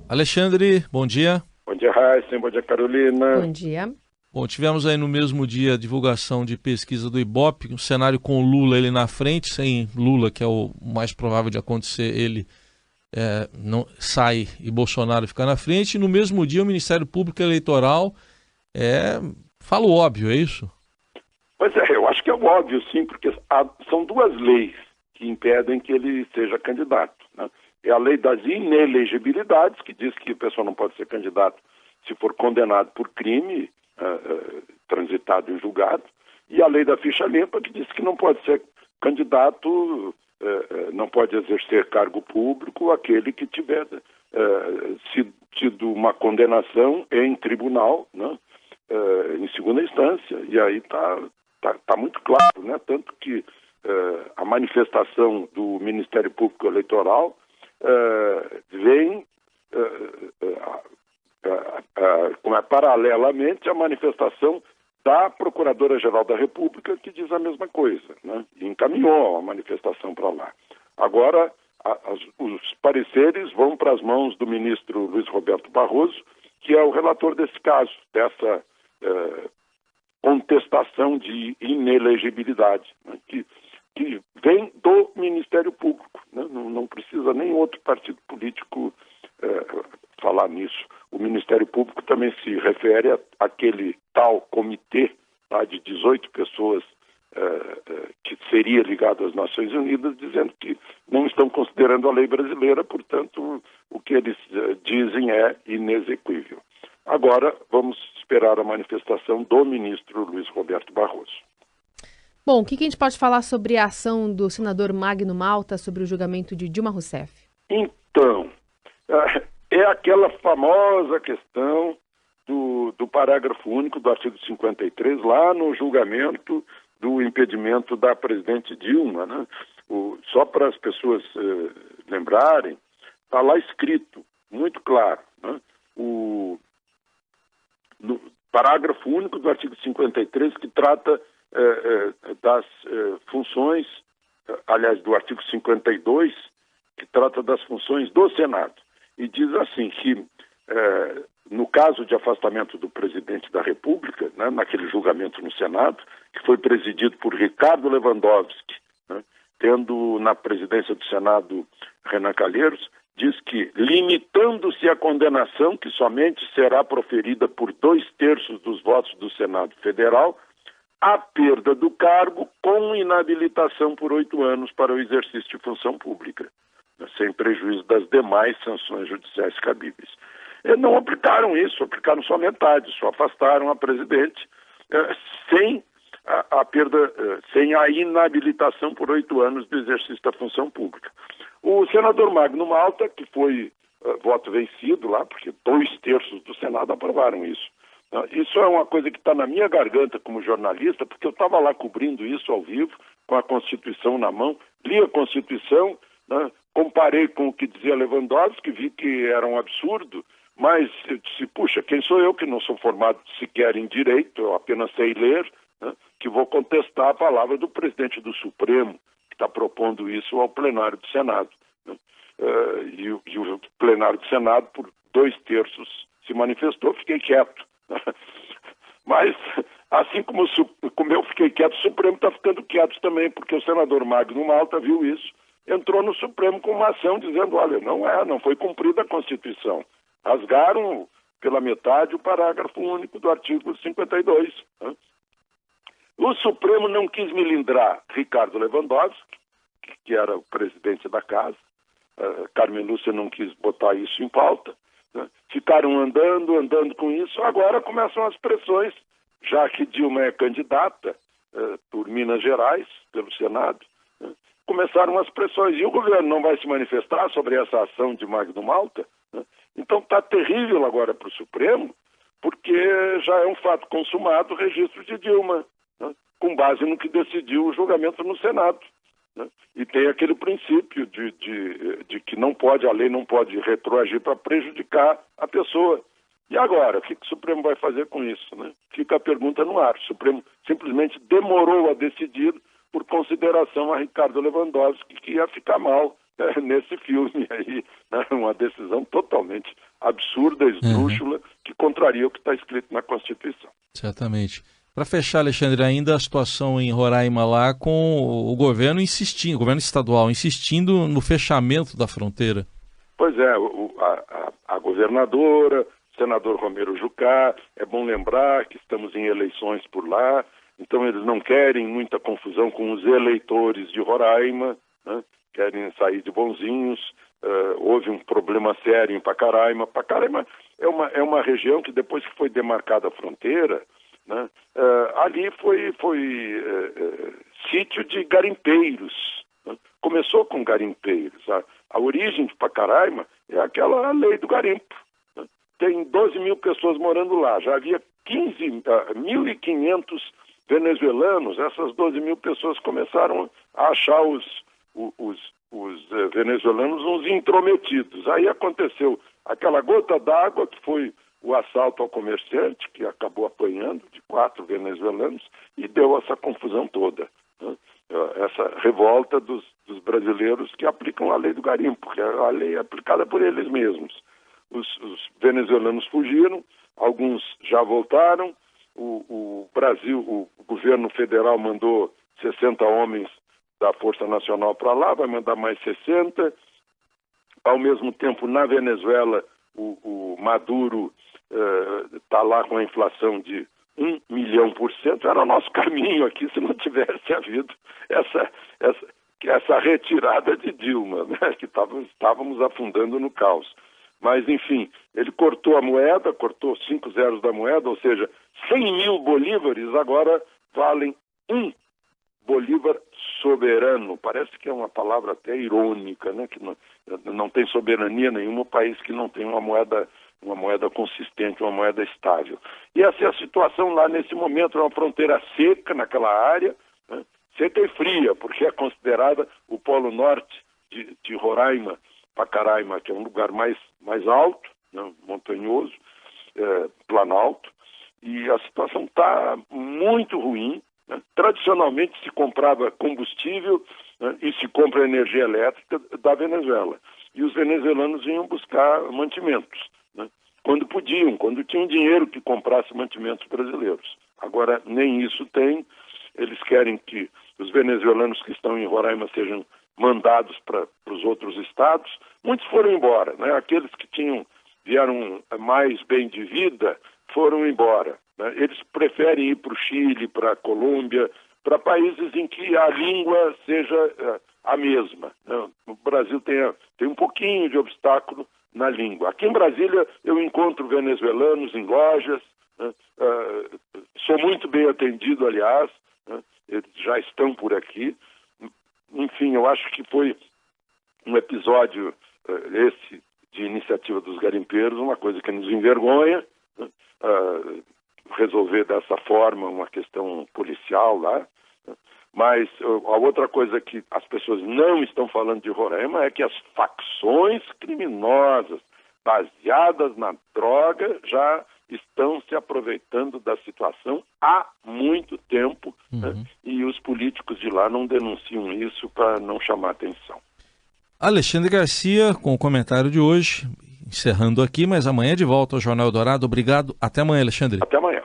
Alexandre, bom dia. Bom dia, Raíssa. Bom dia, Carolina. Bom dia. Bom, tivemos aí no mesmo dia a divulgação de pesquisa do Ibope, um cenário com o Lula ele na frente, sem Lula, que é o mais provável de acontecer, ele não sai e Bolsonaro ficar na frente. E no mesmo dia o Ministério Público Eleitoral fala o óbvio, é isso? Pois é, eu acho que é óbvio, sim, porque são duas leis que impedem que ele seja candidato, né? É a lei das inelegibilidades, que diz que a pessoa não pode ser candidato se for condenado por crime transitado em julgado, e a lei da ficha limpa, que diz que não pode ser candidato, não pode exercer cargo público aquele que tiver tido uma condenação em tribunal, né, em segunda instância. E aí tá muito claro, né? Tanto que a manifestação do Ministério Público Eleitoral vem paralelamente à manifestação da Procuradora-Geral da República, que diz a mesma coisa, né? E encaminhou a manifestação para lá. Agora, os pareceres vão para as mãos do ministro Luiz Roberto Barroso, que é o relator desse caso, dessa contestação de inelegibilidade, né? Que vem do Ministério Público, né? Não precisa nem outro partido político falar nisso. O Ministério Público também se refere àquele tal comitê de 18 pessoas que seria ligado às Nações Unidas, dizendo que não estão considerando a lei brasileira, portanto, o que eles dizem é inexequível. Agora, vamos esperar a manifestação do ministro Luiz Roberto Barroso. Bom, o que a gente pode falar sobre a ação do senador Magno Malta sobre o julgamento de Dilma Rousseff? Então, é aquela famosa questão do parágrafo único do artigo 53, lá no julgamento do impedimento da presidente Dilma, né? Só para as pessoas lembrarem, está lá escrito, muito claro, né? No parágrafo único do artigo 53, que trata das funções, aliás, do artigo 52, que trata das funções do Senado. E diz assim que, no caso de afastamento do presidente da República, né, naquele julgamento no Senado, que foi presidido por Ricardo Lewandowski, né, tendo na presidência do Senado Renan Calheiros, diz que, limitando-se a condenação, que somente será proferida por 2/3 dos votos do Senado Federal, a perda do cargo com inabilitação por 8 anos para o exercício de função pública, sem prejuízo das demais sanções judiciais cabíveis. E não aplicaram isso, aplicaram só metade, só afastaram a presidente sem a perda, sem a inabilitação por 8 anos do exercício da função pública. O senador Magno Malta, que foi voto vencido lá, porque 2/3 do Senado aprovaram isso. Isso é uma coisa que está na minha garganta como jornalista, porque eu estava lá cobrindo isso ao vivo, com a Constituição na mão, li a Constituição, né, comparei com o que dizia Lewandowski, vi que era um absurdo, mas eu disse, puxa, quem sou eu que não sou formado sequer em direito, eu apenas sei ler, né, que vou contestar a palavra do presidente do Supremo, que está propondo isso ao plenário do Senado, né? E o plenário do Senado, por 2/3, se manifestou, fiquei quieto. Mas, assim como eu fiquei quieto, o Supremo está ficando quieto também, porque o senador Magno Malta viu isso, entrou no Supremo com uma ação dizendo, olha, não foi cumprida a Constituição. Rasgaram pela metade o parágrafo único do artigo 52. Né? O Supremo não quis melindrar Ricardo Lewandowski, que era o presidente da casa, Carmen Lúcia não quis botar isso em pauta, né? Ficaram andando com isso, agora começam as pressões, já que Dilma é candidata por Minas Gerais, pelo Senado, né? Começaram as pressões, e o governo não vai se manifestar sobre essa ação de Magno Malta, né? Então está terrível agora para o Supremo, porque já é um fato consumado o registro de Dilma, né? Com base no que decidiu o julgamento no Senado. Né? E tem aquele princípio de que a lei não pode retroagir para prejudicar a pessoa. E agora, o que o Supremo vai fazer com isso? Né? Fica a pergunta no ar. O Supremo simplesmente demorou a decidir por consideração a Ricardo Lewandowski, que ia ficar mal nesse filme aí, né? Uma decisão totalmente absurda, esdrúxula, que contraria o que está escrito na Constituição. Certamente. Para fechar, Alexandre, ainda a situação em Roraima lá com o governo insistindo, o governo estadual insistindo no fechamento da fronteira. Pois é, a governadora, o senador Romero Jucá, é bom lembrar que estamos em eleições por lá, então eles não querem muita confusão com os eleitores de Roraima, né? Querem sair de bonzinhos. Houve um problema sério em Pacaraima. Pacaraima é uma região que depois que foi demarcada a fronteira, né, ali foi sítio de garimpeiros, né? Começou com garimpeiros. A origem de Pacaraima é aquela lei do garimpo, né? Tem 12 mil pessoas morando lá, já havia 1.500 venezuelanos. Essas 12 mil pessoas começaram a achar os venezuelanos uns intrometidos. Aí aconteceu aquela gota d'água que foi o assalto ao comerciante, que acabou apanhando de 4 venezuelanos e deu essa confusão toda, né? Essa revolta dos brasileiros que aplicam a lei do garimpo, que é a lei aplicada por eles mesmos. Os venezuelanos fugiram, alguns já voltaram, o Brasil, o governo federal mandou 60 homens da Força Nacional para lá, vai mandar mais 60. Ao mesmo tempo, na Venezuela, o Maduro está lá com a inflação de 1 milhão por cento. Era o nosso caminho aqui se não tivesse havido essa retirada de Dilma, né? Que estávamos afundando no caos. Mas, enfim, ele cortou a moeda, cortou 5 zeros da moeda, ou seja, 100 mil bolívares agora valem 1 bolívar soberano. Parece que é uma palavra até irônica, né? Que não tem soberania nenhuma o país que não tem uma moeda consistente, uma moeda estável. E essa é a situação lá nesse momento, é uma fronteira seca naquela área, né? Seca e fria, porque é considerada o polo norte de Roraima, Pacaraima, que é um lugar mais alto, né? Montanhoso, planalto, e a situação está muito ruim, né? Tradicionalmente se comprava combustível, né? E se compra energia elétrica da Venezuela. E os venezuelanos vinham buscar mantimentos, né? Quando podiam, quando tinham dinheiro que comprasse mantimentos brasileiros. Agora nem isso tem. Eles querem que os venezuelanos que estão em Roraima sejam mandados para os outros estados. Muitos foram embora, né? Aqueles que vieram mais bem de vida foram embora, né? Eles preferem ir para o Chile, para a Colômbia, para países em que a língua seja a mesma, né? O Brasil tem um pouquinho de obstáculo na língua. Aqui em Brasília eu encontro venezuelanos em lojas, né? Sou muito bem atendido, aliás, né? Eles já estão por aqui. Enfim, eu acho que foi um episódio, esse de iniciativa dos garimpeiros, uma coisa que nos envergonha, né? Resolver dessa forma uma questão policial lá, né? Mas a outra coisa que as pessoas não estão falando de Roraima é que as facções criminosas baseadas na droga já estão se aproveitando da situação há muito tempo, né? E os políticos de lá não denunciam isso para não chamar atenção. Alexandre Garcia, com o comentário de hoje, encerrando aqui, mas amanhã de volta ao Jornal Eldorado. Obrigado. Até amanhã, Alexandre. Até amanhã.